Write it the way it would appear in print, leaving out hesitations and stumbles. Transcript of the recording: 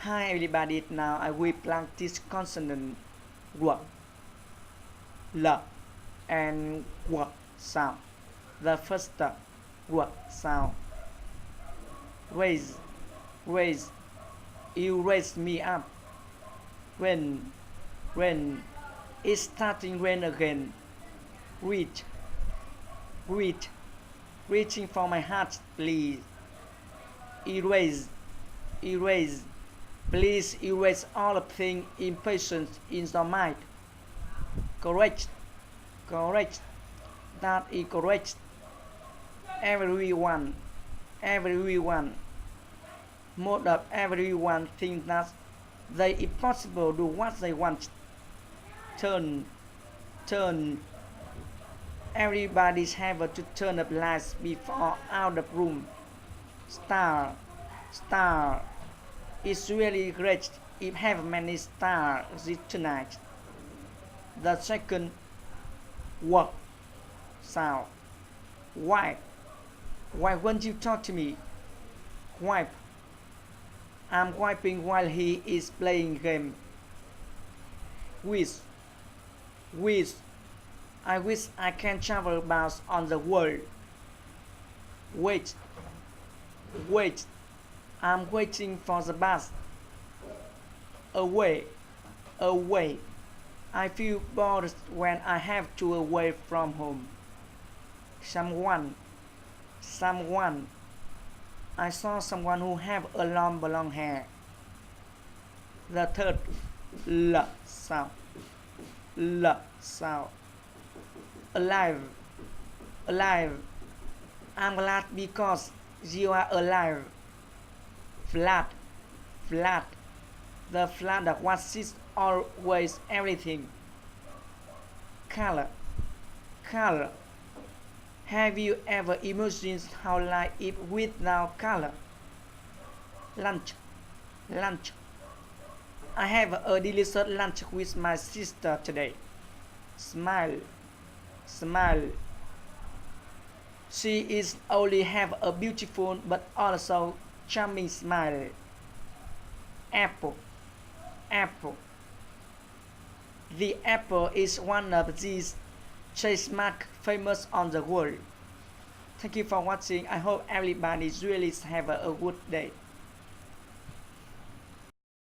Hi everybody, now I will practice consonant w, l and w sound. The first w sound. Raise, raise, you raise me up. When, it's starting rain again. Reach, reach, reaching for my heart, please. Erase, erase. Please erase all the things impatient in your mind. Correct, correct. That is correct. Everyone, everyone. Most of everyone thinks that they impossible do what they want. Turn, turn. Everybody's have to turn up lights before out of room. Star, star. It's really great if have many stars tonight. The second w sound. Why? Why won't you talk to me? Wipe. I'm wiping while he is playing game. Wish. Wish. I wish I can travel about on the world. Wait. Wait. I'm waiting for the bus. Away, away. I feel bored when I have to away from home. Someone, someone. I saw someone who have a long blonde hair. The third l sound. L sound. Alive, alive. I'm glad because you are alive. Flat, flat. The flat that was always everything. Color, color. Have you ever imagined how life is without color? Lunch, lunch. I have a delicious lunch with my sister today. Smile, smile. She is only have a beautiful but also charming smile. Apple, apple. The apple is one of these trademarks famous on the world. Thank you for watching. I hope everybody really have a good day.